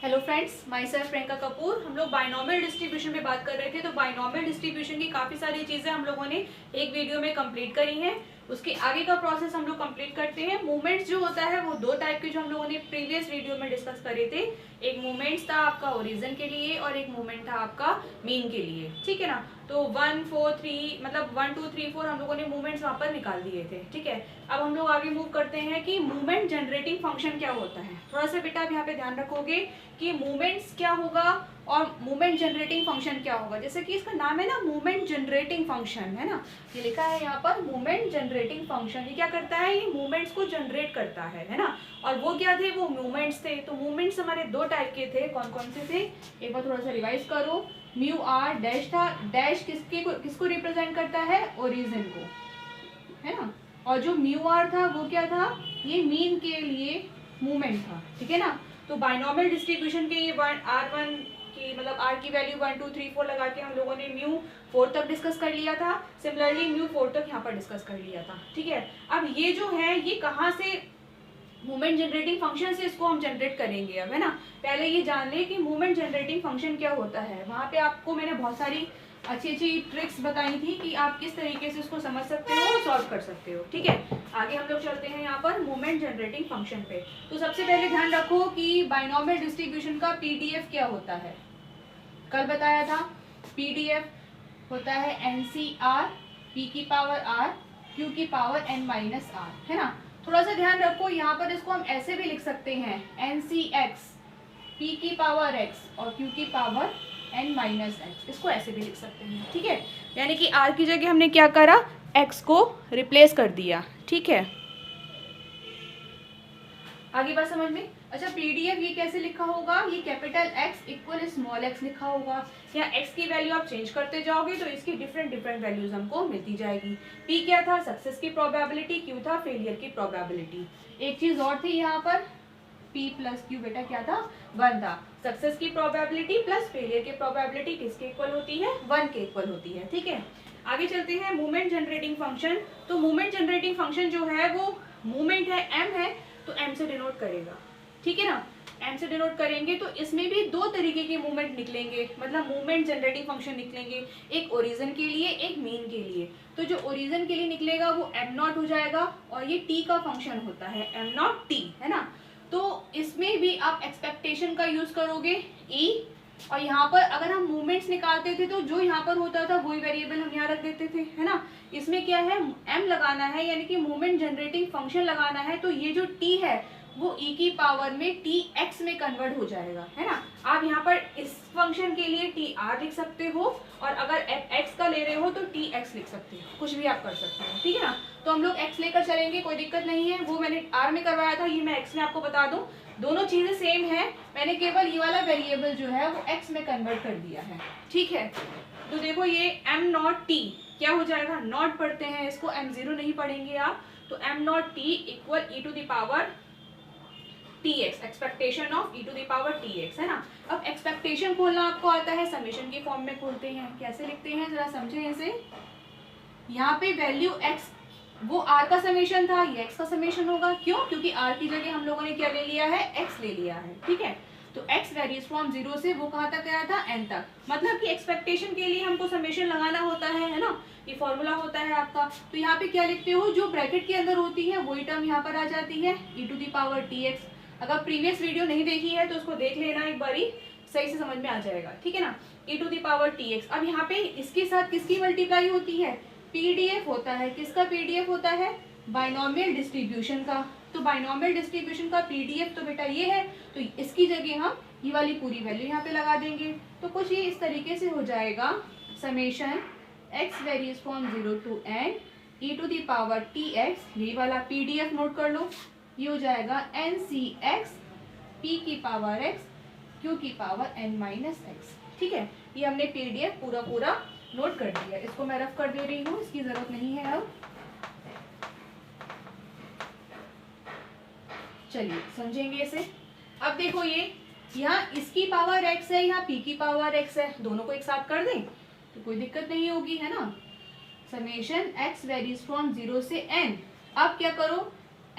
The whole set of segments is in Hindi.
Hello friends, my self Priyanka Kapoor. हम लोग बाइनॉमियल डिस्ट्रीब्यूशन में बात कर रहे थे। तो बाइनॉमियल डिस्ट्रीब्यूशन की काफ़ी सारी चीज़ें हम लोगों ने एक वीडियो में कंप्लीट करी हैं। उसके आगे का प्रोसेस हम लोग कंप्लीट करते हैं। मूवमेंट्स जो होता है वो दो टाइप के जो हम लोगों ने प्रीवियस वीडियो में डिस्कस करे थे। एक मूवमेंट्स था आपका ओरिजिन के लिए और एक मूवमेंट था आपका मीन के लिए, ठीक है ना। तो 1 4 3 मतलब 1 2 3 4 हम लोगों ने मूवमेंट्स वहाँ पर निकाल दिए थे, ठीक है। अब हम लोग आगे मूव करते हैं कि मूवमेंट जनरेटिंग फंक्शन क्या होता है। थोड़ा सा बेटा आप यहाँ पे ध्यान रखोगे कि मूवमेंट्स क्या होगा और मूवमेंट जनरेटिंग फंक्शन क्या होगा। जैसे कि इसका नाम है ना, मूवमेंट जनरेटिंग फंक्शन, है ना। ये लिखा है यहाँ पर मूवमेंट जनरेटिंग फंक्शन। ये क्या करता है, ये मूवमेंट्स को जनरेट करता है ना। और वो क्या थे, वो मूवमेंट्स थे। तो मूवमेंट्स हमारे दो टाइप के थे। कौन कौन से थे, एक बार थोड़ा सा रिवाइज करो। म्यू आर डैश था, डैश किसको रिप्रेजेंट करता है, ओरिजिन को, है ना। और जो म्यू आर था वो क्या था, ये मीन के लिए मूवमेंट था, ठीक है ना। तो बाइनॉमियल डिस्ट्रीब्यूशन के ये R1 की मतलब R की वैल्यू 1 2 3 4 लगा के हम लोगों ने म्यू 4 तक डिस्कस कर लिया था। सिमिलरली म्यू 4 तक यहाँ पर डिस्कस कर लिया था, ठीक है। अब ये जो है ये कहाँ से मूवमेंट जनरेटिंग फंक्शन से इसको हम जनरेट करेंगे अब, है ना। पहले ये जान ले कि मूवमेंट जनरेटिंग फंक्शन क्या होता है। वहाँ पे आपको मैंने बहुत सारी अच्छी अच्छी ट्रिक्स बताई थी कि आप किस तरीके से उसको समझ सकते हो और सॉल्व कर सकते हो, ठीक है। आगे हम लोग चलते हैं यहाँ पर मूवमेंट जनरेटिंग फंक्शन पे। तो सबसे पहले ध्यान रखो कि बाइनॉमियल डिस्ट्रीब्यूशन का पीडीएफ क्या होता है। कल बताया था, पीडीएफ होता है NCR P की पावर R Q की पावर N माइनस R, है ना। थोड़ा सा ध्यान रखो, यहाँ पर इसको हम ऐसे भी लिख सकते हैं NCX P की पावर X और Q की पावर N माइनस X, इसको ऐसे भी लिख सकते हैं, ठीक है। यानी कि R की जगह हमने क्या करा, X को रिप्लेस कर दिया, ठीक है। आगे बात समझ में। अच्छा, पीडीएफ ये कैसे लिखा होगा, ये capital X equal small x लिखा होगा। या x की वैल्यू आप चेंज करते जाओगे तो इसकी डिफरेंट वैल्यूज हमको मिलती जाएगी। P क्या था, सक्सेस की प्रोबेबिलिटी, Q था फेलियर की प्रोबेबिलिटी। एक चीज और थी यहाँ पर, P प्लस Q बेटा क्या था, 1 था। सक्सेस की प्रोबेबिलिटी प्लस फेलियर की प्रोबेबिलिटी किसके इक्वल होती है, 1 के इक्वल होती है, ठीक है। आगे चलते हैं मूवमेंट जनरेटिंग फंक्शन। तो मूवमेंट जनरेटिंग फंक्शन जो है वो मूवमेंट है, m है, तो m से डिनोट करेगा, ठीक है ना। m से डिनोट करेंगे तो इसमें भी दो तरीके के मूवमेंट निकलेंगे, मतलब मूवमेंट जनरेटिंग फंक्शन निकलेंगे, एक ओरिजिन के लिए एक मीन के लिए। तो जो ओरिजिन के लिए निकलेगा वो m नॉट हो जाएगा और ये t का फंक्शन होता है, m नॉट t, है ना। तो इसमें भी आप एक्सपेक्टेशन का यूज करोगे e, और यहाँ पर अगर हम मूवमेंट्स निकालते थे तो जो यहाँ पर होता था वही वेरिएबल हम यहाँ रख देते थे, है ना। इसमें क्या है, m लगाना है यानी कि मूवमेंट जनरेटिंग फंक्शन लगाना है। तो ये जो t है वो e की पावर में tx में कन्वर्ट हो जाएगा, है ना। आप यहाँ पर इस फंक्शन के लिए tr लिख सकते हो और अगर x का ले रहे हो तो tx लिख सकते हो, कुछ भी आप कर सकते हो, ठीक है ना। तो हम लोग x लेकर चलेंगे, कोई दिक्कत नहीं है। वो मैंने r में करवाया था, ये मैं x में आपको बता दूं, दोनों चीजें सेम है। मैंने केवल ये वाला वेरिएबल जो है वो x में कन्वर्ट कर दिया है, ठीक है। तो देखो ये m नॉट t क्या हो जाएगा, नॉट पढ़ते हैं इसको, m0 नहीं पढ़ेंगे आप। तो m not t equal e to the power tx, expectation of e to the power tx, है ना। अब एक्सपेक्टेशन खोलना आपको आता है, समेशन के फॉर्म में खोलते हैं। कैसे लिखते हैं जरा समझें इसे। यहाँ पे वैल्यू x, वो r का समेशन था, ये x का समेशन होगा। क्यों, क्योंकि r की जगह हम लोगों ने क्या ले लिया है, x ले लिया है, ठीक है। तो x वेरीज फ्रॉम 0 से वो कहाँ तक गया था, n तक। मतलब कि एक्सपेक्टेशन के लिए हमको समेशन लगाना होता है ना। ये फॉर्मूला होता है आपका। तो यहाँ पे क्या लिखते हो, जो ब्रैकेट के अंदर होती है वही टर्म यहाँ पर आ जाती है, e to the power tx। अगर प्रीवियस वीडियो नहीं देखी है तो उसको देख लेना एक बारी, सही से समझ में आ जाएगा, ठीक है ना। e to the power tx। अब यहाँ पे इसके साथ किसकी मल्टीप्लाई होती है, पीडीएफ होता है। किसका पीडीएफ होता है, बाइनॉमियल डिस्ट्रीब्यूशन का। तो बाइनॉमियल डिस्ट्रीब्यूशन का पीडीएफ तो बेटा ये है, तो इसकी जगह हम ये वाली पूरी वैल्यू यहाँ पे लगा देंगे। तो कुछ ये इस तरीके से हो जाएगा, summation x varies from 0 to n e to the power tx, ये वाला पीडीएफ नोट कर लो। ये हो जाएगा NCX p की पावर x q की पावर n माइनस x, ठीक है। ये हमने पीडीएफ पूरा पूरा नोट कर दिया। इसको मैं रफ कर दे रही हूँ, इसकी जरूरत नहीं है अब। चलिए समझेंगे इसे। अब देखो ये यहाँ इसकी पावर x है, यहाँ p की पावर x है, दोनों को एक साथ कर दें तो कोई दिक्कत नहीं होगी, है ना। समेशन x वेरीज फ्रॉम 0 से n। अब क्या करो,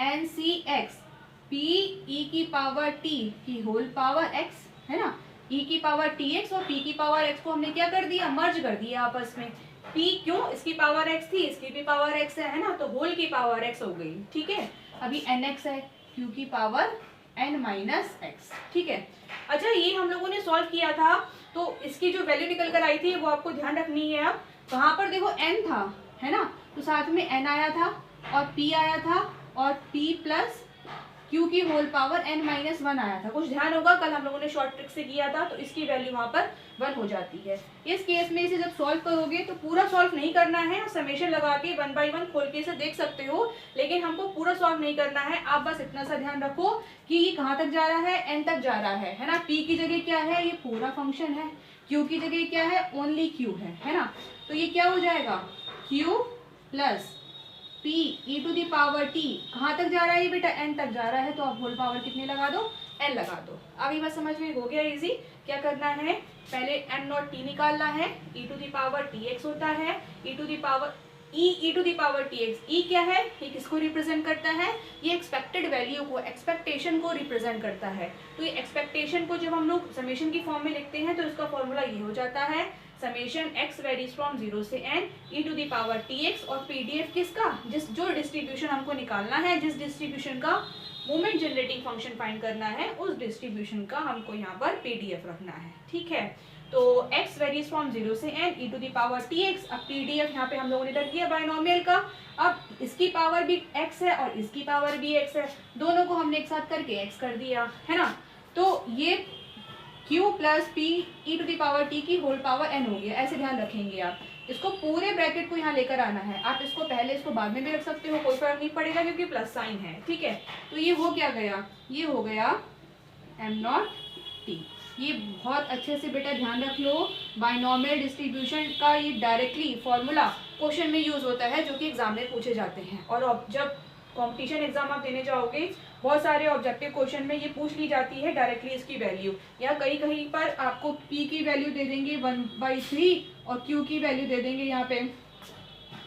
NCX p e की पावर t की होल पावर x है ना। e की पावर tx और p की पावर x को हमने क्या कर दिया, मर्ज कर दिया आपस में। p क्यों, इसकी पावर x थी, इसकी भी पावर x है ना, तो होल की पावर x हो गई। ठीक है, अभी nx है, q की पावर n माइनस x। ठीक है, अच्छा ये हम लोगों ने सॉल्व किया था, तो इसकी जो वैल्यू निकल कर आई थी वो आपको ध्यान रखनी है। अब वहां पर देखो n था, है ना, तो साथ में n आया था और p आया था और p प्लस q की होल पावर n माइनस 1 आया था। कुछ ध्यान होगा, कल हम लोगों ने शॉर्ट ट्रिक से किया था, तो इसकी वैल्यू वहां पर 1 हो जाती है। इस केस में इसे जब सॉल्व करोगे तो पूरा सॉल्व नहीं करना है, समेशन लगा के 1 बाई 1 खोल के इसे देख सकते हो, लेकिन हमको पूरा सॉल्व नहीं करना है। आप बस इतना सा ध्यान रखो कि ये कहाँ तक जा रहा है, n तक जा रहा है ना। p की जगह क्या है, ये पूरा फंक्शन है। q की जगह क्या है, ओनली q है ना। तो ये क्या हो जाएगा, q plus p e to the power t, कहाँ तक जा रहा है ये बेटा, n तक जा रहा है, तो आप होल पावर कितने लगा दो, n लगा दो। अभी बस समझ में हो गया इजी। क्या करना है, पहले m नॉट t निकालना है, e to the power tx होता है, e to the power e to the power tx। e क्या है, ये किसको रिप्रेजेंट करता है, ये एक्सपेक्टेड वैल्यू को, एक्सपेक्टेशन को रिप्रेजेंट करता है। तो ये एक्सपेक्टेशन को जब हम लोग समेशन की फॉर्म में लिखते हैं तो इसका फॉर्मूला ये हो जाता है, समेशन x वेरीज फ्रॉम 0 से n e to the power tx, और pdf किसका, जो डिस्ट्रीब्यूशन हमको निकालना है, जिस डिस्ट्रीब्यूशन का मोमेंट जनरेटिंग फंक्शन फाइंड करना है, उस डिस्ट्रीब्यूशन का हमको यहाँ पर pdf रखना है। ठीक है, तो x वेरीज फ्रॉम 0 से n e to the power tx। अब pdf यहाँ पे हम लोगों ने रख दिया बाइनोमियल का। अब इसकी पावर भी x है और इसकी पावर भी x है, दोनों को हमने एक साथ करके x कर दिया, है ना। तो ये q plus p e to the power t की होल पावर n हो गया। ऐसे ध्यान रखेंगे आप, इसको पूरे ब्रैकेट को यहाँ लेकर आना है। आप इसको पहले, इसको बाद में भी रख सकते हो, कोई फर्क नहीं पड़ेगा क्योंकि प्लस साइन है। ठीक है, तो ये हो क्या गया, ये हो गया m नॉट t। ये बहुत अच्छे से बेटा ध्यान रख लो, बाइनोमियल डिस्ट्रीब्यूशन का ये डायरेक्टली फॉर्मूला क्वेश्चन में यूज होता है, जो कि एग्जाम में पूछे जाते हैं। और जब कंपटीशन एग्जाम आप देने जाओगे, बहुत सारे ऑब्जेक्टिव क्वेश्चन में ये पूछ ली जाती है डायरेक्टली इसकी वैल्यू, या कहीं कहीं पर आपको p की वैल्यू दे देंगे 1/3 और q की वैल्यू दे देंगे यहाँ पे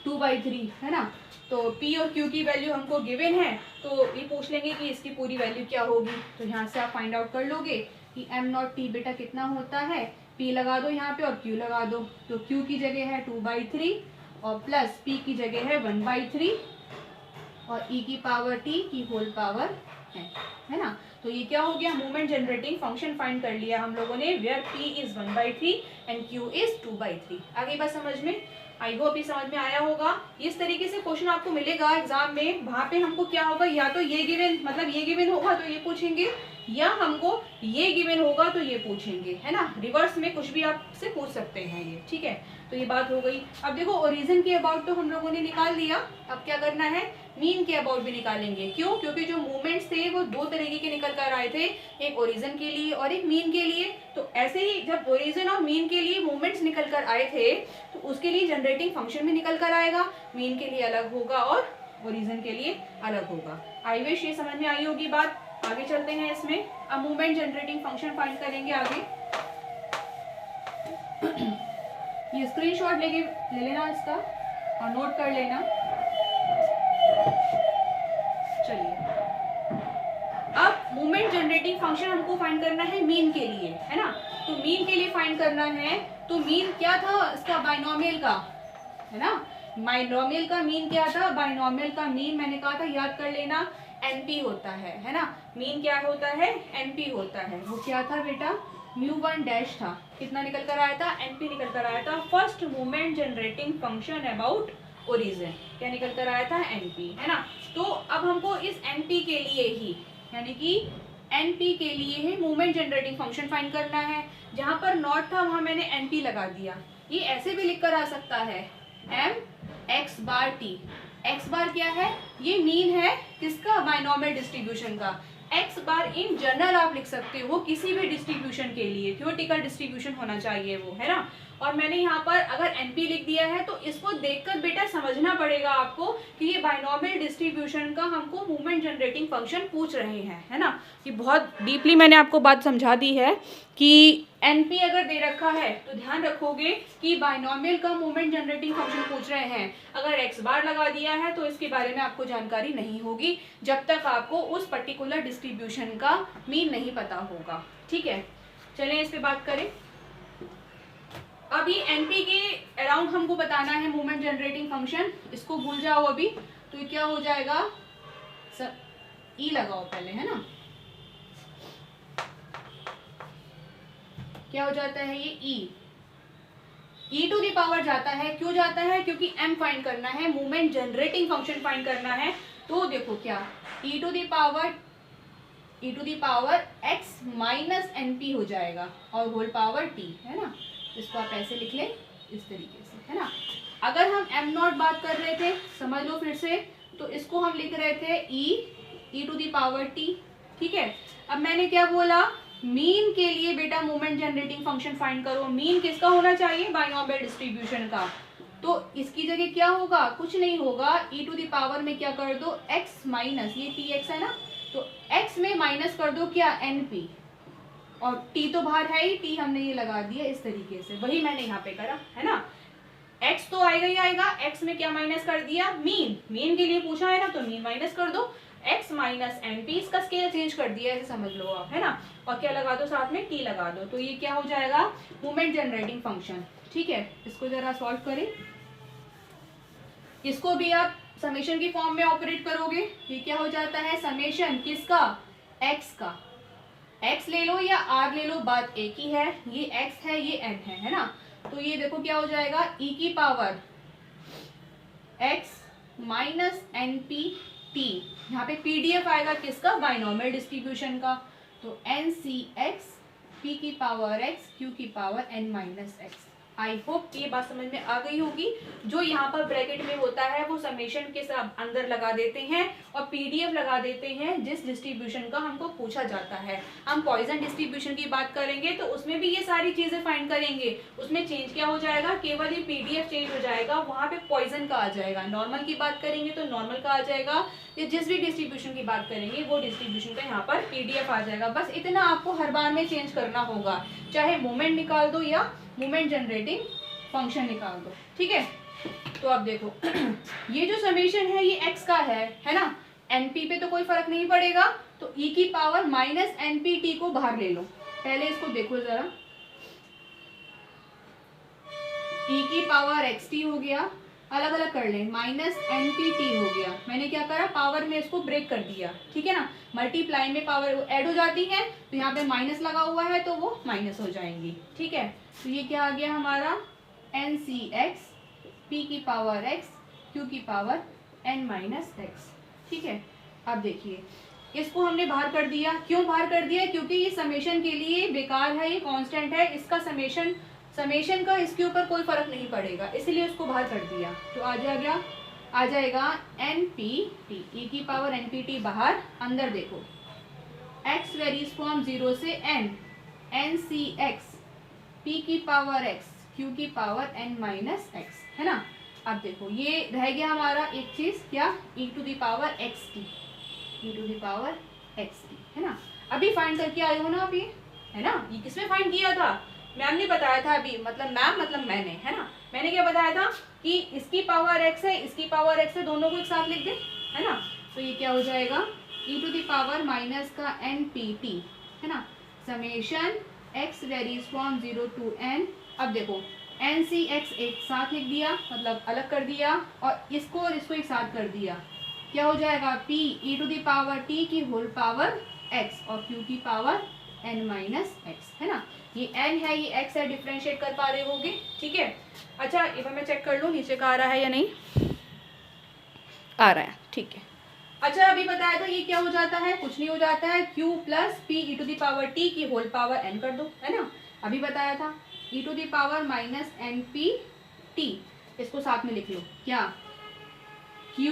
2/3, है ना। तो p और q की वैल्यू हमको गिवन है, तो ये पूछ लेंगे कि इसकी पूरी वैल्यू क्या होगी। तो यहाँ से आप फाइंड आउट कर लोगे कि m नॉट t बेटा कितना होता है, p लगा दो यहाँ पे और q लगा दो। तो q की जगह है 2/3 और प्लस p की जगह है 1/3 और e की पावर t की होल पावर है ना। तो ये क्या हो गया, मोमेंट जनरेटिंग फंक्शन फाइंड कर लिया हम लोगों ने, where p is 1/3 and q is 2/3। आगे बात समझ में, आई होप ये समझ में आया होगा। इस तरीके से क्वेश्चन आपको मिलेगा एग्जाम में, वहां पे हमको क्या होगा, या तो ये गिवन, मतलब ये गिवन होगा तो ये पूछेंगे, या हमको ये गिवन होगा तो ये पूछेंगे, है ना। रिवर्स में कुछ भी आपसे पूछ सकते हैं ये। ठीक है, तो ये बात हो गई। अब देखो ओरिजिन के अबाउट तो हम लोगों ने निकाल दिया, अब क्या करना है, मीन के अबाउट भी निकालेंगे। क्यों, क्योंकि जो मूवमेंट्स थे वो दो तरीके के निकल कर आए थे, एक ओरिजिन के लिए और एक मीन के लिए। तो ऐसे ही जब ओरिजिन और मीन के लिए मूवमेंट्स निकल कर आए थे, तो उसके लिए जनरेटिंग फंक्शन भी निकल कर आएगा, मीन के लिए अलग होगा और ओरिजिन के लिए अलग होगा। आई विश ये समझ में आई होगी बात। आगे चलते हैं इसमें, अब मूवमेंट जनरेटिंग फंक्शन फाइंड करेंगे आगे। ये स्क्रीनशॉट ले लेना इसका और नोट कर लेना। चलिए, अब मूवमेंट जनरेटिंग फंक्शन हमको फाइंड करना है मीन के लिए, है ना। तो मीन के लिए फाइंड करना है, तो मीन क्या था इसका, बाइनोमियल का, है ना। बाइनोमियल का मीन क्या था, बाइनोमियल का मीन मैंने कहा था याद कर लेना, एनपी होता है ना। मीन क्या होता है, एनपी होता है। वो क्या था बेटा, μ1 डैश था। कितना निकल कर आया था, एनपी निकल कर आया था, first movement generating function about origin. क्या निकल कर आया था, एनपी, है ना। तो अब हमको इस एनपी के लिए ही, यानी कि एनपी के लिए ही मूवमेंट जनरेटिंग फंक्शन फाइंड करना है। जहां पर नॉट था वहां मैंने एनपी लगा दिया। ये ऐसे भी लिख कर आ सकता है, एम एक्स बार टी। एक्स बार क्या है, ये मीन है किसका, बाइनोमियल डिस्ट्रीब्यूशन का। एक्स बार इन जनरल आप लिख सकते हो किसी भी डिस्ट्रीब्यूशन के लिए, थ्योरेटिकल डिस्ट्रीब्यूशन होना चाहिए वो, है ना। और मैंने यहाँ पर अगर एनपी लिख दिया है तो इसको देखकर बेटा समझना पड़ेगा आपको कि ये बाइनोमियल डिस्ट्रीब्यूशन का हमको मूवमेंट जनरेटिंग फंक्शन पूछ रहे हैं, है ना। ये बहुत डीपली मैंने आपको बात समझा दी है कि एनपी अगर दे रखा है तो ध्यान रखोगे कि बाइनोमियल का मूवमेंट जनरेटिंग फंक्शन पूछ रहे हैं। अगर एक्स बार लगा दिया है तो इसके बारे में आपको जानकारी नहीं होगी जब तक आपको उस पर्टिकुलर डिस्ट्रीब्यूशन का मीन नहीं पता होगा। ठीक है, चलें इस पे बात करें। अभी एनपी के अराउंड हमको बताना है मोमेंट जनरेटिंग फंक्शन, इसको भूल जाओ अभी। तो ये क्या हो जाएगा, ई लगाओ पहले, है ना, क्या हो जाता है ये ई टू द पावर जाता है। क्यों जाता है, क्योंकि एम फाइंड करना है, मोमेंट जनरेटिंग फंक्शन फाइंड करना है। तो देखो क्या e to the power x minus N p हो जाएगा और होल पावर टी, है ना। इसको आप ऐसे लिख लें इस तरीके से, है ना। अगर हम एम नॉट बात कर रहे थे, समझ लो फिर से, तो इसको हम लिख रहे थे ई टू द पावर टी, ठीक है। अब मैंने क्या बोला, मीन के लिए बेटा मोमेंट जनरेटिंग फंक्शन फाइंड करो। मीन किसका होना चाहिए, बाइनोमियल डिस्ट्रीब्यूशन का। तो इसकी जगह क्या होगा, कुछ नहीं होगा, ई टू द पावर में क्या कर दो, x माइनस, ये टी एक्स है ना, तो x में माइनस कर दो क्या, एन पी, और t तो बाहर है ही, t हमने ये लगा दिया इस तरीके से, वही मैंने यहाँ पे करा, है ना। x तो आएगा ही आएगा, x में क्या माइनस कर दिया, मीन के लिए पूछा है ना, तो मीन माइनस कर दो, x माइनस एन पी, इसका स्केल चेंज कर दिया, ऐसे समझ लो आप, है ना। और क्या लगा दो साथ में, t लगा दो, तो ये क्या हो जाएगा, मोमेंट जनरेटिंग फंक्शन, ठीक है। इसको जरा सॉल्व करें, इसको भी आप समेशन की फॉर्म में ऑपरेट करोगे। ये क्या हो जाता है, समेशन किसका, x का, x ले लो या r ले लो, बात एक ही है, ये x है ये n है ना। तो ये देखो क्या हो जाएगा, e की power x minus N P T, यहाँ पे पीडीएफ आएगा किसका, बाइनोमियल डिस्ट्रीब्यूशन का। तो एन सी एक्स पी की पावर x क्यू की power n minus X. I hope ये बात समझ में आ गई होगी। जो यहाँ पर ब्रैकेट में होता है वो समेशन के साथ अंदर लगा देते हैं और पीडीएफ लगा देते हैं जिस डिस्ट्रीब्यूशन का हमको पूछा जाता है। हम पॉइजन डिस्ट्रीब्यूशन की बात करेंगे तो उसमें भी ये सारी चीजें फाइंड करेंगे। उसमें चेंज क्या हो जाएगा, केवल ये पीडीएफ चेंज हो जाएगा, वहां पे पॉइजन का आ जाएगा। नॉर्मल की बात करेंगे तो नॉर्मल का आ जाएगा, या जिस भी डिस्ट्रीब्यूशन की बात करेंगे वो डिस्ट्रीब्यूशन का यहाँ पर पीडीएफ आ जाएगा। बस इतना आपको हर बार में चेंज करना होगा, चाहे मोमेंट निकाल दो या मोमेंट जनरेटिंग फंक्शन निकाल दो, ठीक है। तो अब देखो ये जो समेशन है ये x का है ना, np पे तो कोई फर्क नहीं पड़ेगा, तो e की पावर माइनस npt को बाहर ले लो। पहले इसको देखो जरा, e की पावर xt हो गया, अलग अलग कर लें, माइनस npt हो गया। मैंने क्या करा, पावर में इसको ब्रेक कर दिया, ठीक है ना। मल्टीप्लाई में पावर ऐड हो जाती है, तो यहाँ पे माइनस लगा हुआ है तो वो माइनस हो जाएंगी, ठीक है। तो ये क्या आ गया हमारा, एन सी एक्स पी की पावर x क्यू की पावर n माइनस एक्स, ठीक है। अब देखिए इसको हमने बाहर कर दिया, क्यों बाहर कर दिया, क्योंकि ये समेशन के लिए बेकार है, ये कांस्टेंट है, इसका समेशन का इसके ऊपर कोई फर्क नहीं पड़ेगा, इसलिए उसको बाहर कर दिया। तो आ जाएगा एन पी टी, ई की पावर एन पी टी बाहर, अंदर देखो x वेरीज फ्रॉम 0 से n, N C X P की पावर x क्यू की पावर n माइनस एक्स, है ना। अब देखो ये रह गया हमारा एक चीज, क्या, e to the power X T, e to the power X T, है ना। अभी फाइंड करके आए हो ना आप, ये है ना, ये किसमें फाइंड किया था, मैम ने बताया था अभी, मतलब मैम मतलब मैंने, है ना। मैंने क्या बताया था कि इसकी पावर x है, इसकी पावर x है, दोनों को एक साथ लिख दे, है ना। तो ये क्या हो जाएगा, e to the power minus का एन पी टी, है ना, summation x varies from 0 to n। अब देखो एन सी एक्स एक साथ लिख दिया, मतलब अलग कर दिया, और इसको एक साथ कर दिया, क्या हो जाएगा, p e to the power t की होल पावर x और q की पावर n माइनस एक्स, है ना। ये n है ये x है, डिफरेंशिएट कर पा रहे होगे, ठीक है। अच्छा एक बार मैं चेक कर लूँ नीचे का आ रहा है या नहीं, आ रहा है, ठीक है। अच्छा अभी बताया था ये क्या हो जाता है, कुछ नहीं हो जाता है, q plus P E to the power t की होल पावर n कर दो, है ना। अभी बताया था e to the power minus N P T, इसको साथ में लिख लो, क्या, q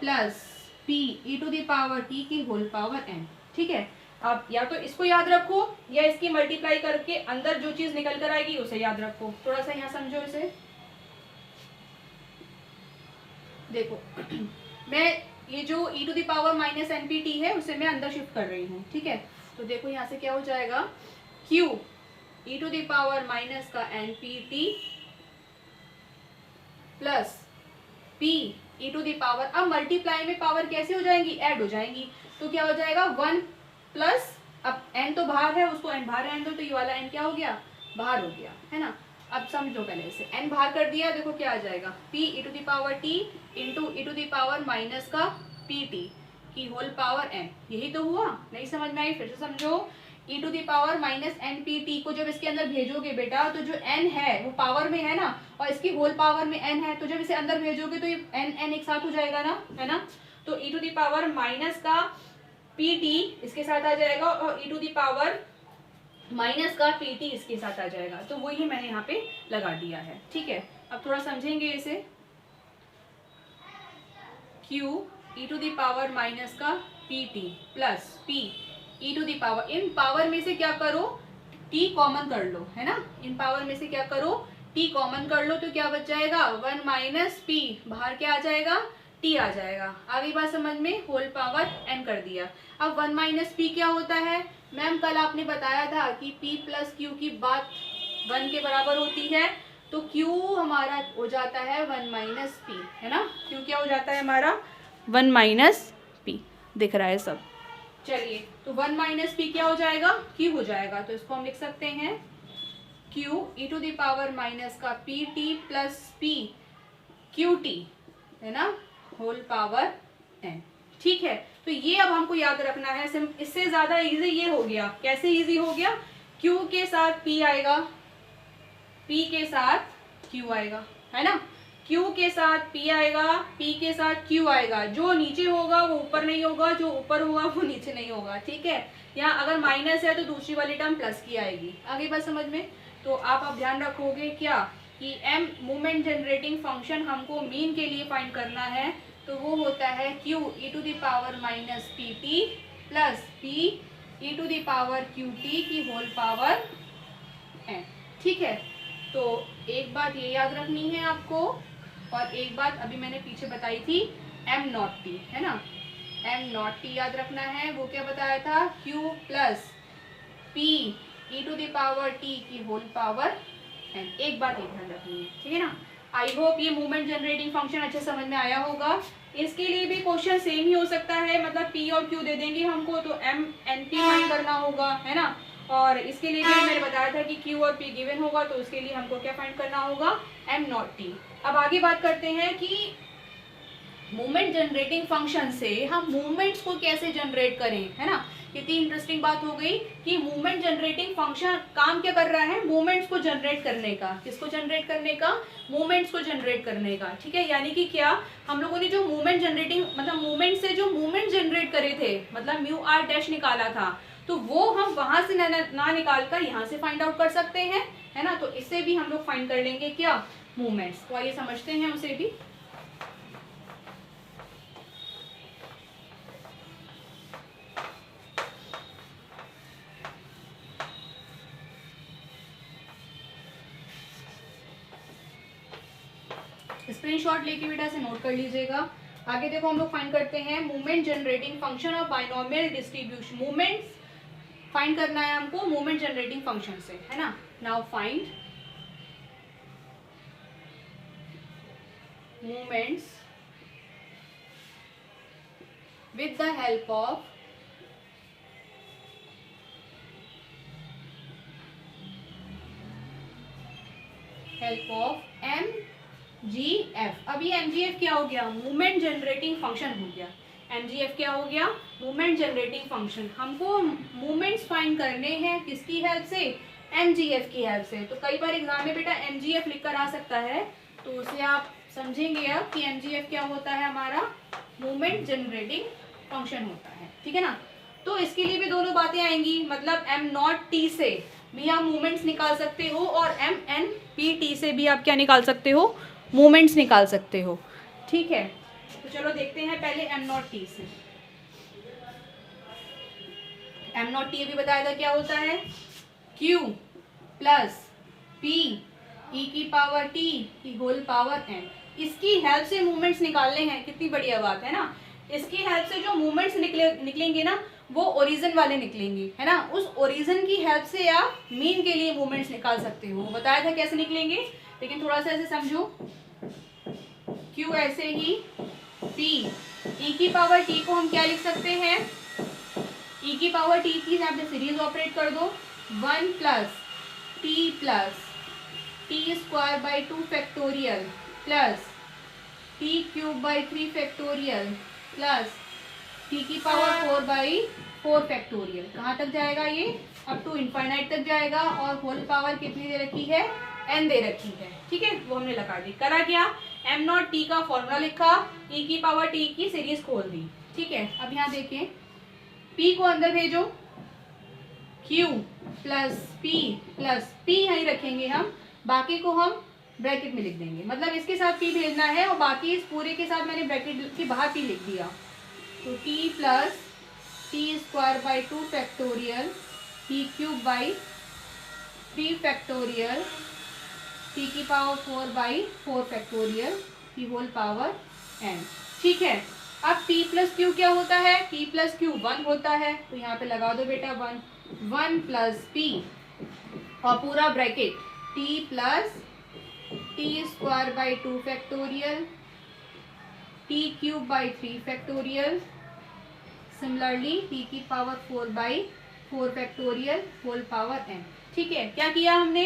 plus p e to the power t की होल पावर n, ठीक है। अब या तो इसको याद रखो या इसकी मल्टीप्लाई करके अंदर जो चीज निकल कर आएगी उसे याद रखो। थोड़ा सा यहाँ समझो इसे, देखो मैं ये जो e to the power minus N P T है उसे मैं अंदर शिफ्ट कर रही हूँ, ठीक है। तो देखो यहाँ से क्या हो जाएगा, q e to the power minus का N P T plus p e to the power, अब मल्टीप्लाई में पावर कैसे हो जाएंगी, ऐड हो जाएंगी, तो क्या हो जाएगा 1 प्लस अब n तो बाहर है, उसको n बाहर रहने दो, तो ये वाला n क्या हो गया, बाहर हो गया, है ना। अब समझो पहले इसे, n बाहर कर दिया, देखो क्या आ जाएगा, p e to the power t into e to the power minus का pt की होल पावर n, यही तो हुआ। नहीं समझ में आई, फिर से समझो, e to the power minus N P T को जब इसके अंदर भेजोगे बेटा, तो जो n है वो पावर में है ना, और इसकी होल पावर में n है, तो जब इसे अंदर भेजोगे तो ये n एक साथ हो जाएगा ना, है ना। तो e to the power minus का pt इसके साथ आ जाएगा, और e to the power minus का pt इसके साथ आ जाएगा, तो वही मैंने यहाँ पे लगा दिया है, ठीक है। अब थोड़ा समझेंगे इसे, q e to the power minus का pt plus p e to the power, इन पावर में से क्या करो, t कॉमन कर लो, है ना। इन पावर में से क्या करो, t कॉमन कर लो, तो क्या बच जाएगा, 1 माइनस p, बाहर क्या आ जाएगा, t आ जाएगा। आगे बात समझ में, होल पावर n कर दिया। अब 1 माइनस p क्या होता है, मैम कल आपने बताया था कि p प्लस q की बात 1 के बराबर होती है, तो q हमारा हो जाता है 1 माइनस p, है ना। q क्या हो जाता है हमारा, 1 माइनस p, दिख रहा है सब। चलिए, तो 1 माइनस पी क्या हो जाएगा, q हो जाएगा, तो इसको हम लिख सकते हैं q e to the power minus का p T plus p q t, है ना, होल पावर n, ठीक है। तो ये अब हमको याद रखना है, इससे ज्यादा इजी ये हो गया, कैसे इजी हो गया, q के साथ p आएगा, p के साथ q आएगा, है ना, q के साथ p आएगा, p के साथ q आएगा, जो नीचे होगा वो ऊपर नहीं होगा, जो ऊपर होगा वो नीचे नहीं होगा, ठीक है। यहाँ अगर माइनस है तो दूसरी वाली टर्म प्लस की आएगी। आगे बात समझ में, तो आप ध्यान रखोगे क्या कि m मोमेंट जनरेटिंग फंक्शन हमको मीन के लिए फाइंड करना है, तो वो होता है q e to the power minus P T plus p e to the power Q T की होल पावर n, ठीक है। तो एक बात ये याद रखनी है आपको, और एक बात अभी मैंने पीछे बताई थी m नॉट t, है ना, m नॉट t याद रखना है। वो क्या बताया था, q plus p e to the power t की होल पावर n, एक बात ये ध्यान रखनी है, ठीक है ना। आई होप ये मूवमेंट जनरेटिंग फंक्शन अच्छे समझ में आया होगा। इसके लिए भी क्वेश्चन सेम ही हो सकता है, मतलब p और q दे देंगे हमको, तो m n p फाइंड करना होगा, है ना। और इसके लिए भी मैंने बताया था कि q और p गिवन होगा, तो उसके लिए हमको क्या फाइंड करना होगा, m नॉट t। अब आगे बात करते हैं कि मूवमेंट जनरेटिंग फंक्शन से हम मूवमेंट्स को कैसे जनरेट करें, है ना। कितनी इंटरेस्टिंग बात हो गई कि मूवमेंट जनरेटिंग फंक्शन काम क्या कर रहा है, मूवमेंट्स को जनरेट करने का। किसको जनरेट करने का, मूवमेंट्स को जनरेट करने का, ठीक है। यानी कि क्या, हम लोगों ने जो मूवमेंट जनरेटिंग मतलब मूवमेंट से जो मूवमेंट जनरेट करे थे, मतलब म्यू आर डैश निकाला था, तो वो हम वहां से ना निकाल कर यहाँ से फाइंड आउट कर सकते हैं, है ना। तो इससे भी हम लोग फाइंड कर लेंगे क्या, मूवमेंट्स। तो आइए समझते हैं उसे भी। स्क्रीनशॉट लेके बेटा से नोट कर लीजिएगा। आगे देखो हम लोग फाइंड करते हैं movement generating function of binomial distribution. Movements find करना है हमको मूवमेंट जनरेटिंग फंक्शन से, है ना। Now find movements with the help of M G F. अब ये MGF क्या हो गया, मूवमेंट जनरेटिंग फंक्शन हो गया। MGF क्या हो गया, मूवमेंट जनरेटिंग फंक्शन। हमको मूवमेंट्स फाइंड करने हैं किसकी हेल्प से, MGF की हेल्प से। तो कई बार एग्जाम में बेटा MGF लिखकर आ सकता है, तो उसे आप समझेंगे अब कि MGF क्या होता है, हमारा मूवमेंट जनरेटिंग फंक्शन होता है, ठीक है ना। तो इसके लिए भी दोनों बातें आएंगी, मतलब m नॉट t से भी आप मूवमेंट्स निकाल सकते हो, और MNPT से भी आप क्या निकाल सकते हो, मूवमेंट्स निकाल सकते हो, ठीक है। तो चलो देखते हैं पहले m नॉट t से। m नॉट t भी बताया था क्या होता है, q प्लस p e की पावर t की होल पावर n। इसकी हेल्प से मूवमेंट्स निकालने हैं, कितनी बढ़िया बात है ना। इसकी हेल्प से जो मूवमेंट्स निकलेंगे ना, वो ओरिजिन वाले निकलेंगे, है ना। उस ओरिजिन की हेल्प से आप मीन के लिए मूवमेंट्स निकाल सकते हो। बताया था कैसे निकलेंगे, लेकिन थोड़ा सा ऐसे समझो। Q ऐसे ही, P e की पावर t को हम क्या लिख सकते हैं, ई की पावर टी की यहाँ पे सीरीज ऑपरेट कर दो, 1 plus T square by 2 factorial plus T cube by 3 factorial plus T की पावर 4 बाई 4 फैक्टोरियल। कहाँ तक जाएगा ये? अप टू इनफाइनाइट तक जाएगा। और होल पावर कितनी दे रखी है? n दे रखी है। ठीक है, वो हमने लगा दी। करा क्या? m नॉट t का फॉर्मूला लिखा, e की पावर t की सीरीज खोल दी। ठीक है, अब यहाँ देखें, p को अंदर भेजो, q प्लस p यहीं रखेंगे हम, बाकी को हम ब्रैकेट में लिख देंगे। मतलब इसके साथ p भेजना है और बाकी इस पूरे के साथ मैंने ब्रैकेट के बाहर p लिख दिया। तो t plus T square by 2 factorial t cube by 3 factorial T की पावर 4 बाई 4 फैक्टोरियल की होल पावर n। ठीक है, अब p प्लस क्यू क्या होता है? p प्लस क्यू 1 होता है, तो यहाँ पे लगा दो बेटा 1 प्लस p और पूरा bracket t plus T square by 2 factorial t cube by 3 factorial, similarly t की power 4 by 4 factorial whole power n। ठीक है, क्या किया हमने?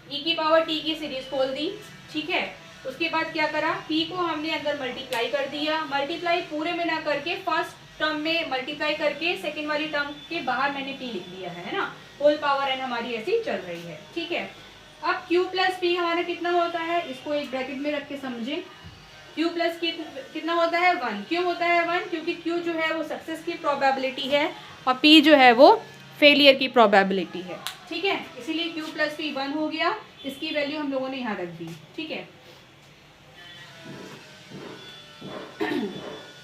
e की पावर t की सीरीज खोल दी। ठीक है, उसके बाद क्या करा? p को हमने अंदर मल्टीप्लाई कर दिया। मल्टीप्लाई पूरे में ना करके फर्स्ट टर्म में मल्टीप्लाई करके सेकेंड वाली टर्म के बाहर मैंने p लिख दिया है ना। होल पावर n हमारी ऐसी चल रही है। ठीक है, अब q प्लस p हमारा कितना होता है? इसको एक ब्रैकेट में रख के समझें। q प्लस कितना होता है? 1। क्यों होता है 1? क्योंकि q जो है वो सक्सेस की प्रोबेबिलिटी है और p जो है वो फेलियर की प्रोबेबिलिटी है। ठीक है, इसीलिए q प्लस p 1 हो गया। इसकी वैल्यू हम लोगों ने यहाँ रख दी। ठीक है,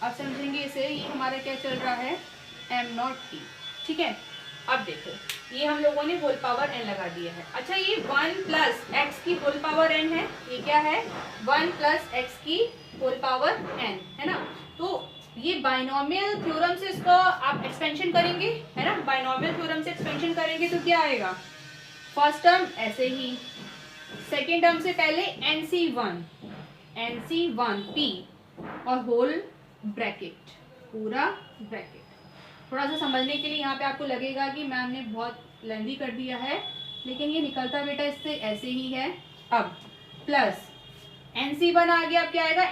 अब समझेंगे इसे। ये हमारा क्या चल रहा है? m not t। ठीक है, अब देखो, ये हम लोगों ने होल पावर n लगा दिया है। अच्छा, ये 1 प्लस x की होल पावर n है। ये क्या है? 1 प्लस x की होल पावर n है ना। तो ये बाइनोमियल थ्योरम से इसका आप एक्सपेंशन करेंगे, है ना। बाइनोमियल थ्योरम से एक्सपेंशन करेंगे तो क्या आएगा? फर्स्ट टर्म ऐसे ही, सेकेंड टर्म से पहले NC1 p और होल ब्रैकेट, पूरा ब्रैकेट। थोड़ा सा समझने के लिए यहाँ पे आपको लगेगा कि मैम ने बहुत लेंदी कर दिया है, लेकिन ये निकलता बेटा इससे ऐसे ही है। अब प्लस NC1 आ गया, अब क्या आएगा?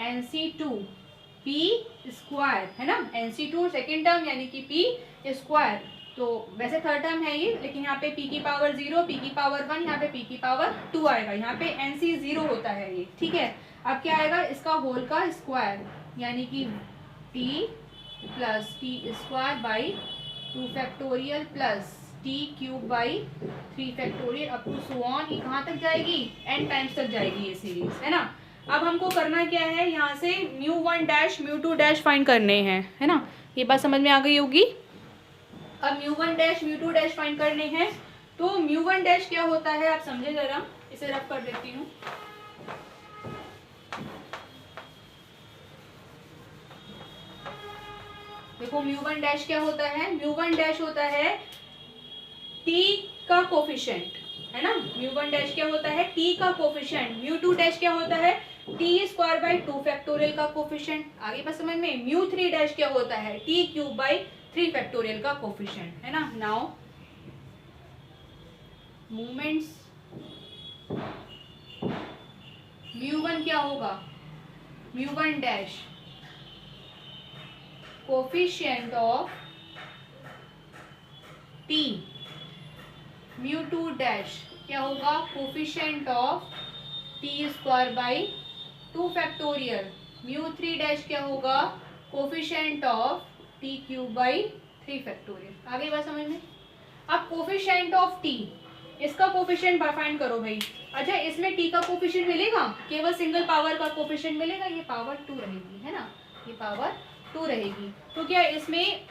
NC2 p स्क्वायर, है ना। NC2 सेकेंड टर्म यानी कि p स्क्वायर। तो वैसे थर्ड टर्म है ये, लेकिन यहाँ पे p की पावर 0, p की पावर 1, यहाँ पे p की पावर 2 आएगा। यहाँ पे NC0 होता है ये। ठीक है, अब क्या आएगा? इसका होल का स्क्वायर यानी कि t plus T square by 2 factorial plus T cube by 3 factorial up to so on. ये कहाँ तक जाएगी? n टाइम्स तक जाएगी ये सीरीज, है ना। अब हमको करना क्या है? यहाँ से μ1 डैश μ2 डैश फाइंड करने हैं, है ना। ये बात समझ में आ गई होगी। अब μ1 डैश μ2 डैश फाइंड करने हैं, तो μ1 डैश क्या होता है आप समझे जरा। इसे रफ कर देती हूँ। देखो μ1 डैश क्या होता है? μ1 डैश होता है t का कोफिशिएंट, है ना। μ1 डैश क्या होता है? t का कोफिशिएंट। μ2 डैश क्या होता है? t स्क्वायर बाई 2 फैक्टोरियल का कोफिशिएंट। आगे बस समझ में। μ3 डैश क्या होता है? t क्यूब बाई 3 फैक्टोरियल का कोफिशिएंट, है ना। नाउ मूवमेंट्स, μ1 क्या होगा? μ1 dash coefficient of t। μ2 dash क्या होगा? Coefficient of t square by 2 factorial. μ3 dash क्या होगा? Coefficient of t cube by 3 factorial. आगे बात समझ में। अब कोफिशिएंट ऑफ t, इसका कोफिशिएंट फाइंड करो भाई। अच्छा, इसमें t का कोफिशिएंट मिलेगा? केवल सिंगल पावर का कोफिशिएंट मिलेगा। ये पावर 2 रहेगी, है ना। ये पावर 2 रहेगी। तो क्या इसमें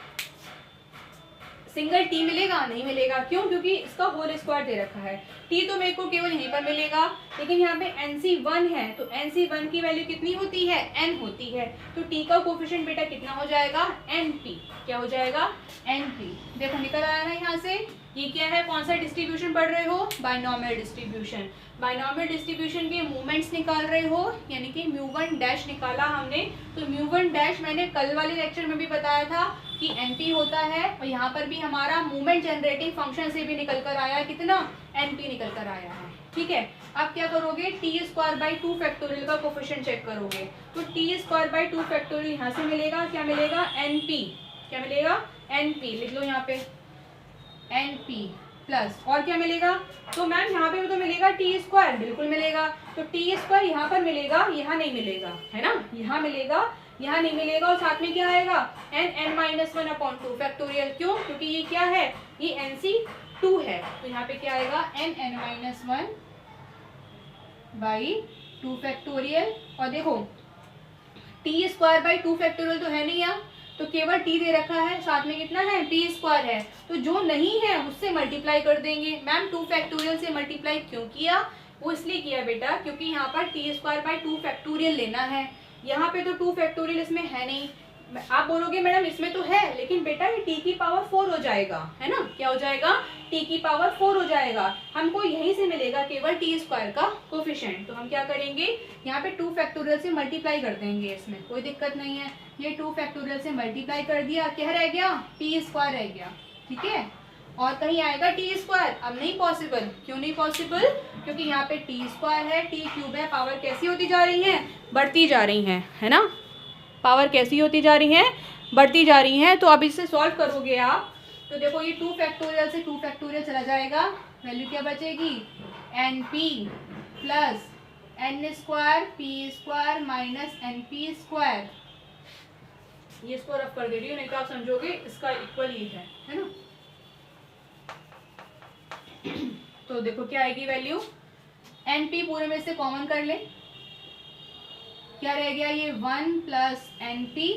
सिंगल t मिलेगा? नहीं मिलेगा। क्यों? क्योंकि इसका होल स्क्वायर दे रखा है। t तो मेरे को केवल यहीं पर मिलेगा, लेकिन यहाँ पे NC1 है, तो NC1 की वैल्यू कितनी होती है? n होती है। तो t का कोफिशिएंट बेटा कितना हो जाएगा? NP। क्या हो जाएगा? NP। देखो निकल आया ना यहाँ से। ये क्या है? कौन सा डिस्ट्रीब्यूशन पढ़ रहे हो? Binomial distribution. बाइनोमियल डिस्ट्रीब्यूशन के मूवमेंट्स निकाल रहे हो, यानी कि μ1 डैश निकाला हमने। तो μ1 डैश मैंने कल वाले लेक्चर में भी बताया था, कि NP होता है, और यहाँ पर भी हमारा मूवमेंट जनरेटिंग फंक्शन से भी निकल कर आया कितना, NP निकल कर आया है। ठीक है, आप क्या करोगे, t² 2 फैक्टोरियल का कोफिशिएंट चेक करोगे, तो t² 2 फैक्टोरियल यहाँ से मिलेगा, क्या मिलेगा, NP, क्या मिलेगा, NP, लिख लो यहाँ पे NP प्लस, और क्या मिलेगा, तो मैम यहाँ पे तो मिलेगा t², बिल्कुल मिलेगा, तो t² यहाँ पर मिलेगा, यहाँ नहीं मिलेगा, है ना, यहाँ मिलेगा, यहाँ नहीं मिलेगा, और साथ में क्या आएगा, n(n-1/2 फैक्टोरियल, क्यों, क्योंकि ये क्या है, ये NC2 है, तो यहाँ पे क्या आएगा, n(n-1/2 फैक्टोरियल, और देखो t² 2 फैक्टोरियल तो है नहीं यहाँ, तो केवल t दे रखा है, साथ में कितना है, t² है, तो जो नहीं है उससे मल्टीप्लाई कर देंगे। मैम 2 फैक्टोरियल से मल्टीप्लाई क्यों किया, वो इसलिए किया बेटा क्योंकि यहाँ पर t² 2 फैक्टोरियल लेना है, यहाँ पे तो 2 फैक्टोरियल इसमें है नहीं। आप बोलोगे मैडम इसमें तो है, लेकिन बेटा ये t की पावर 4 हो जाएगा, है ना, क्या हो जाएगा, t की पावर 4 हो जाएगा, हमको यहीं से मिलेगा केवल t² का कोफिशिएंट, तो हम क्या करेंगे, यहाँ पे 2 फैक्टोरियल से मल्टीप्लाई कर देंगे, इसमें कोई दिक्कत नहीं है, ये 2 फैक्टोरियल से मल्टीप्लाई कर दिया, क्या रह गया, t² रह गया, ठीक है, और कहीं आएगा t², अब नहीं पॉसिबल, क्यों नहीं पॉसिबल, क्योंकि यहाँ पे t² है, t³ है, पावर कैसी होती जा रही है, बढ़ती जा रही है ना, पावर कैसी होती जा रही है, बढ़ती जा रही है। तो अब इसे सॉल्व करोगे आप, तो देखो ये 2 फैक्टोरियल से 2 फैक्टोरियल चला जाएगा, वैल्यू क्या बचेगी, NP plus n² p² minus NP², ये इसको रफ कर दे रही हूँ, नहीं तो आप समझोगे इसका इक्वल ही है ना। तो देखो क्या आएगी वैल्यू, NP पूरे में से कॉमन कर ले, क्या रह गया, ये 1 प्लस NP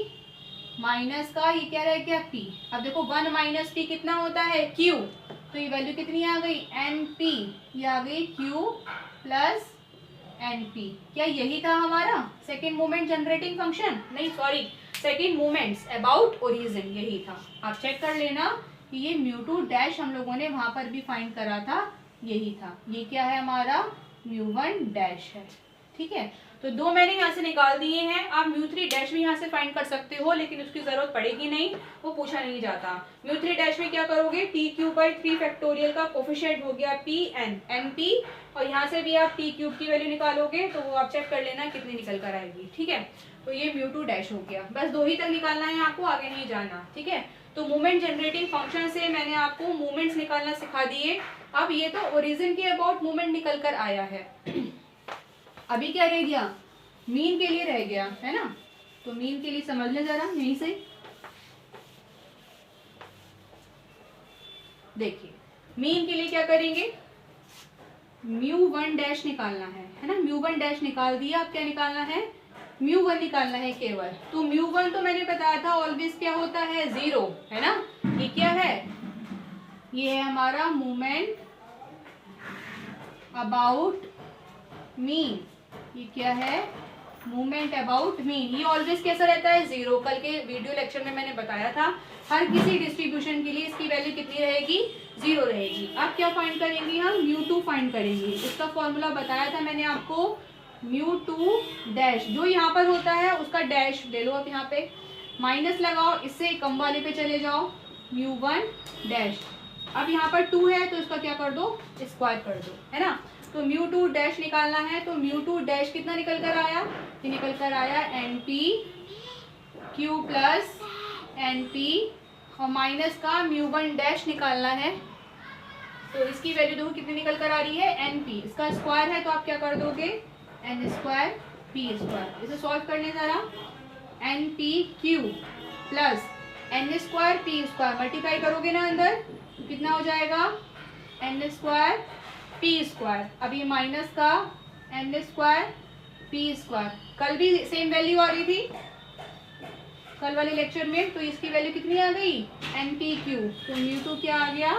माइनस का ये क्या रह गया P, अब देखो 1 माइनस P कितना होता है, Q, तो ये वैल्यू कितनी आ गई, NP, ये आ गई Q प्लस NP, क्या यही था हमारा सेकेंड मोमेंट जनरेटिंग फंक्शन, नहीं sorry, second moments about origin, यही था। आप चेक कर लेना कि ये μ2 हम लोगों ने वहां पर भी फाइंड करा था, यही था, ये क्या है हमारा μ1 है, ठीक है। तो 2 मैंने यहाँ से निकाल दिए हैं, आप μ3 भी यहाँ से फाइंड कर सकते हो, लेकिन उसकी जरूरत पड़ेगी नहीं, वो पूछा नहीं जाता। μ3 में क्या करोगे, t³ 3 फैक्टोरियल का कोफिशिएंट हो गया Pn NP, और यहाँ से भी आप t³ की वैल्यू निकालोगे, तो वो आप चेक कर लेना कितनी निकल कर आएगी, ठीक है। तो ये μ2 हो गया, बस 2 ही तक निकालना है आपको, आगे नहीं जाना, ठीक है। तो मूवमेंट जनरेटिंग फंक्शन से मैंने आपको मूवमेंट्स निकालना सिखा दिए। अब ये तो ओरिजिन के अबाउट मूवमेंट निकल कर आया है, अभी क्या रह गया, मीन के लिए रह गया, है ना। तो मीन के लिए समझ ले जरा यहीं से, देखिए मीन के लिए क्या करेंगे, μ1 निकालना है ना, μ1 निकाल दिया, अब क्या निकालना है, μ1 निकालना है केवल। तो μ1 तो मैंने बताया था ऑलवेज क्या होता है, 0, है ना। ये क्या है, ये है हमारा मूवमेंट अबाउट मीन, ये क्या है, मूवमेंट अबाउट मीन, ये ऑलवेज कैसा रहता है, 0। कल के वीडियो लेक्चर में मैंने बताया था हर किसी डिस्ट्रीब्यूशन के लिए इसकी वैल्यू कितनी रहेगी, 0 रहेगी। अब क्या फाइंड करेंगे हम, μ2 फाइंड करेंगे, इसका फॉर्मूला बताया था मैंने आपको, μ2 जो यहाँ पर होता है उसका डैश ले लो, अब यहाँ पे माइनस लगाओ, इससे कम वाले पे चले जाओ, μ1 अब यहाँ पर 2 है तो इसका क्या कर दो, स्क्वायर कर दो, है ना। तो μ2 निकालना है, तो μ2 कितना निकल कर आया, ये निकल कर आया NP Q प्लस NP, और माइनस का μ1 निकालना है, तो इसकी वैल्यू देखो कितनी निकल कर आ रही है, NP, इसका स्क्वायर है तो आप क्या कर दोगे, n² p², इसे सॉल्व करने जरा, NPQ plus n² p² multiply करोगे ना अंदर, तो कितना हो जाएगा, n² p², अब ये माइनस का n² p², कल भी सेम वैल्यू आ रही थी कल वाले लेक्चर में, तो इसकी वैल्यू कितनी आ गई, NPQ, तो μ2 क्या आ गया,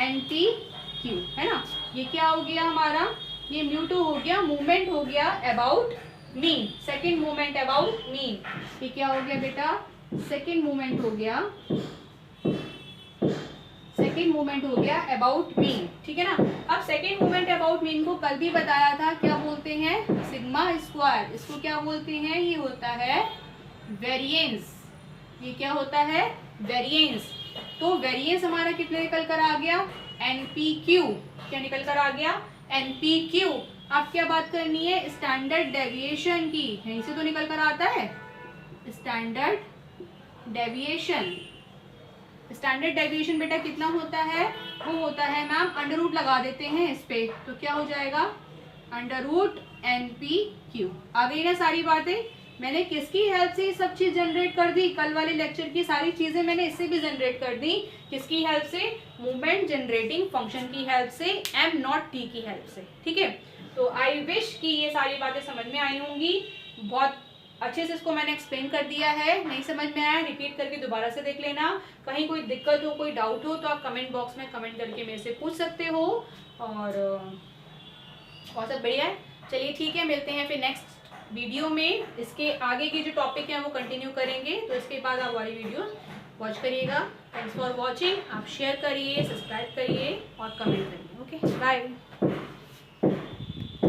NPQ, है ना। ये क्या हो गया हमारा, ये μ2 हो गया, मूवमेंट हो गया about mean, second movement about mean, ये क्या हो गया बेटा, सेकंड मूवमेंट हो गया, सेकंड मूवमेंट हो गया अबाउट मीन, ठीक है ना। अब सेकंड मूवमेंट अबाउट मीन को कल भी बताया था, क्या बोलते हैं, सिग्मा स्क्वायर, इसको क्या बोलते हैं, ये होता है वेरिएंस, ये क्या होता है, वेरिएंस। तो वेरिएंस हमारा कितने निकल कर आ गया, NPQ। क्या निकल कर आ गया, NPQ। अब क्या बात करनी है, स्टैंडर्ड डेविएशन की, यहीं से तो निकल कर आता है स्टैंडर्ड डेविएशन। स्टैंडर्ड डेविएशन बेटा कितना होता है, वो होता है मैम, अंडर रूट लगा देते हैं इस पे, तो क्या हो जाएगा, अंडर रूट NPQ। आ गई ना सारी बातें। मैंने किसकी हेल्प से ये सब चीज जनरेट कर दी, कल वाले लेक्चर की सारी चीजें मैंने इससे भी जनरेट कर दी। किसकी हेल्प से, मोमेंट जनरेटिंग फंक्शन की हेल्प से, m0t की हेल्प से। ठीक है, तो आई विश कि ये सारी बातें समझ में आई होंगी। बहुत अच्छे से इसको मैंने एक्सप्लेन कर दिया है। नहीं समझ में आया रिपीट करके दोबारा से देख लेना। कहीं कोई दिक्कत हो, कोई डाउट हो तो आप कमेंट बॉक्स में कमेंट करके मेरे से पूछ सकते हो। और सब बढ़िया है। चलिए ठीक है, मिलते हैं फिर नेक्स्ट वीडियो में। इसके आगे की जो टॉपिक है वो कंटिन्यू करेंगे, तो इसके बाद आप वाली वीडियो वॉच करिएगा। Thanks for watching. आप शेयर करिए, सब्सक्राइब करिए और कमेंट करिए। Okay, bye.